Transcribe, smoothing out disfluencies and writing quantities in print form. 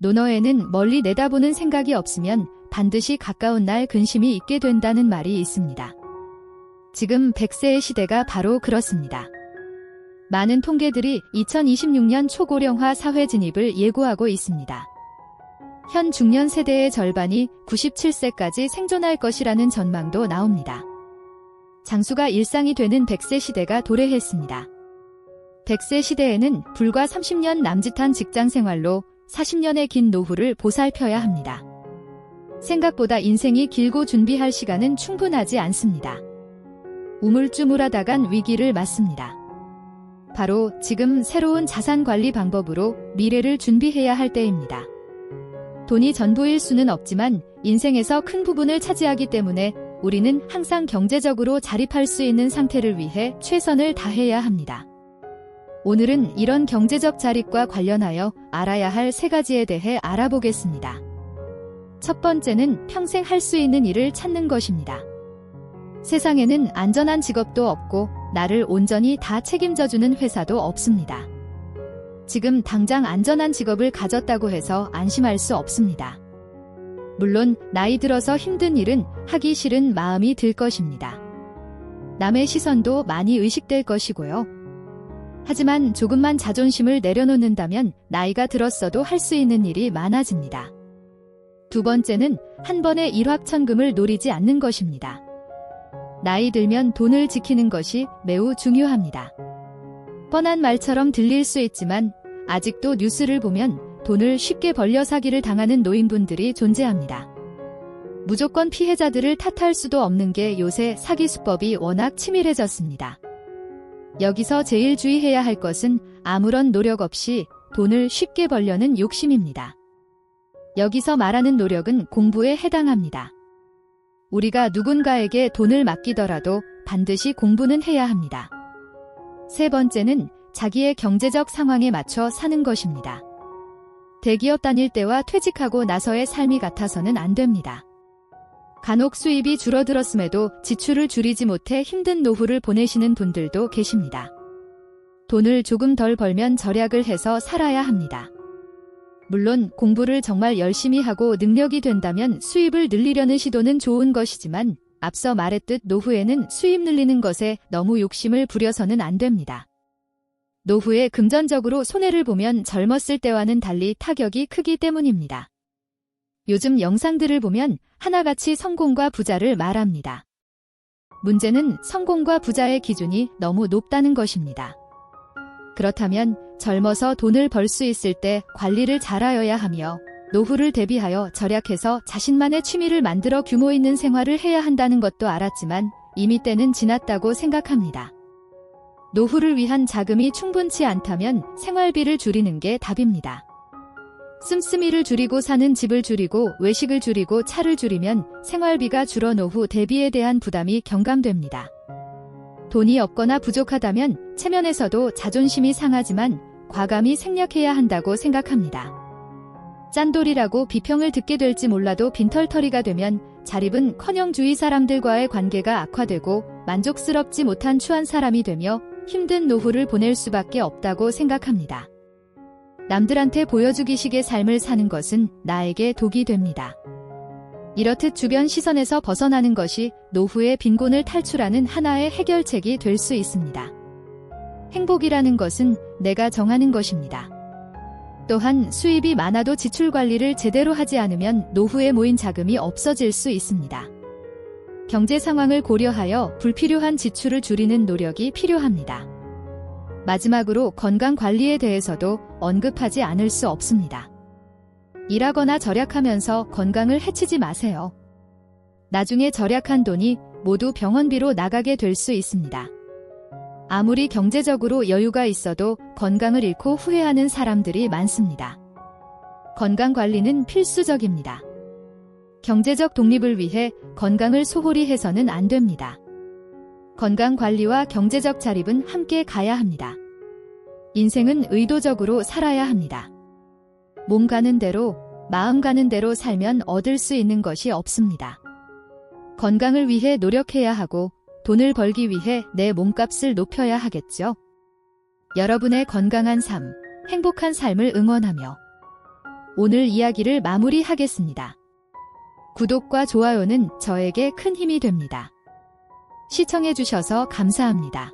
논어에는 멀리 내다보는 생각이 없으면 반드시 가까운 날 근심이 있게 된다는 말이 있습니다. 지금 100세의 시대가 바로 그렇습니다. 많은 통계들이 2026년 초고령화 사회 진입을 예고하고 있습니다. 현 중년 세대의 절반이 97세까지 생존할 것이라는 전망도 나옵니다. 장수가 일상이 되는 100세 시대가 도래했습니다. 100세 시대에는 불과 30년 남짓한 직장 생활로 40년의 긴 노후를 보살펴야 합니다. 생각보다 인생이 길고 준비할 시간은 충분하지 않습니다. 우물쭈물하다간 위기를 맞습니다. 바로 지금 새로운 자산 관리 방법으로 미래를 준비해야 할 때입니다. 돈이 전부일 수는 없지만 인생에서 큰 부분을 차지하기 때문에 우리는 항상 경제적으로 자립할 수 있는 상태를 위해 최선을 다해야 합니다. 오늘은 이런 경제적 자립과 관련하여 알아야 할 3가지에 대해 알아보겠습니다. 첫 번째는 평생 할 수 있는 일을 찾는 것입니다. 세상에는 안전한 직업도 없고 나를 온전히 다 책임져주는 회사도 없습니다. 지금 당장 안전한 직업을 가졌다고 해서 안심할 수 없습니다. 물론 나이 들어서 힘든 일은 하기 싫은 마음이 들 것입니다. 남의 시선도 많이 의식될 것이고요. 하지만 조금만 자존심을 내려놓는다면 나이가 들었어도 할 수 있는 일이 많아집니다. 두 번째는 한 번의 일확천금을 노리지 않는 것입니다. 나이 들면 돈을 지키는 것이 매우 중요합니다. 뻔한 말처럼 들릴 수 있지만 아직도 뉴스를 보면 돈을 쉽게 벌려 사기를 당하는 노인분들이 존재합니다. 무조건 피해자들을 탓할 수도 없는 게 요새 사기 수법이 워낙 치밀해졌습니다. 여기서 제일 주의해야 할 것은 아무런 노력 없이 돈을 쉽게 벌려는 욕심입니다. 여기서 말하는 노력은 공부에 해당합니다. 우리가 누군가에게 돈을 맡기더라도 반드시 공부는 해야 합니다. 세 번째는 자기의 경제적 상황에 맞춰 사는 것입니다. 대기업 다닐 때와 퇴직하고 나서의 삶이 같아서는 안 됩니다. 간혹 수입이 줄어들었음에도 지출을 줄이지 못해 힘든 노후를 보내시는 분들도 계십니다. 돈을 조금 덜 벌면 절약을 해서 살아야 합니다. 물론 공부를 정말 열심히 하고 능력이 된다면 수입을 늘리려는 시도는 좋은 것이지만 앞서 말했듯 노후에는 수입 늘리는 것에 너무 욕심을 부려서는 안 됩니다. 노후에 금전적으로 손해를 보면 젊었을 때와는 달리 타격이 크기 때문입니다. 요즘 영상들을 보면 하나같이 성공과 부자를 말합니다. 문제는 성공과 부자의 기준이 너무 높다는 것입니다. 그렇다면 젊어서 돈을 벌 수 있을 때 관리를 잘하여야 하며 노후를 대비하여 절약해서 자신만의 취미를 만들어 규모 있는 생활을 해야 한다는 것도 알았지만 이미 때는 지났다고 생각합니다. 노후를 위한 자금이 충분치 않다면 생활비를 줄이는 게 답입니다. 씀씀이를 줄이고 사는 집을 줄이고 외식을 줄이고 차를 줄이면 생활비가 줄어 노후 대비에 대한 부담이 경감됩니다. 돈이 없거나 부족하다면 체면에서도 자존심이 상하지만 과감히 생략해야 한다고 생각합니다. 짠돌이라고 비평을 듣게 될지 몰라도 빈털터리가 되면 자립은커녕 주위 사람들과의 관계가 악화되고 만족스럽지 못한 추한 사람이 되며 힘든 노후를 보낼 수밖에 없다고 생각합니다. 남들한테 보여주기식의 삶을 사는 것은 나에게 독이 됩니다. 이렇듯 주변 시선에서 벗어나는 것이 노후의 빈곤을 탈출하는 하나의 해결책이 될 수 있습니다. 행복이라는 것은 내가 정하는 것입니다. 또한 수입이 많아도 지출 관리를 제대로 하지 않으면 노후에 모인 자금이 없어질 수 있습니다. 경제 상황을 고려하여 불필요한 지출을 줄이는 노력이 필요합니다. 마지막으로 건강 관리에 대해서도 언급하지 않을 수 없습니다. 일하거나 절약하면서 건강을 해치지 마세요. 나중에 절약한 돈이 모두 병원비로 나가게 될 수 있습니다. 아무리 경제적으로 여유가 있어도 건강을 잃고 후회하는 사람들이 많습니다. 건강 관리는 필수적입니다. 경제적 독립을 위해 건강을 소홀히 해서는 안 됩니다. 건강 관리와 경제적 자립은 함께 가야 합니다. 인생은 의도적으로 살아야 합니다. 몸 가는 대로, 마음 가는 대로 살면 얻을 수 있는 것이 없습니다. 건강을 위해 노력해야 하고 돈을 벌기 위해 내 몸값을 높여야 하겠죠. 여러분의 건강한 삶, 행복한 삶을 응원하며 오늘 이야기를 마무리하겠습니다. 구독과 좋아요는 저에게 큰 힘이 됩니다. 시청해주셔서 감사합니다.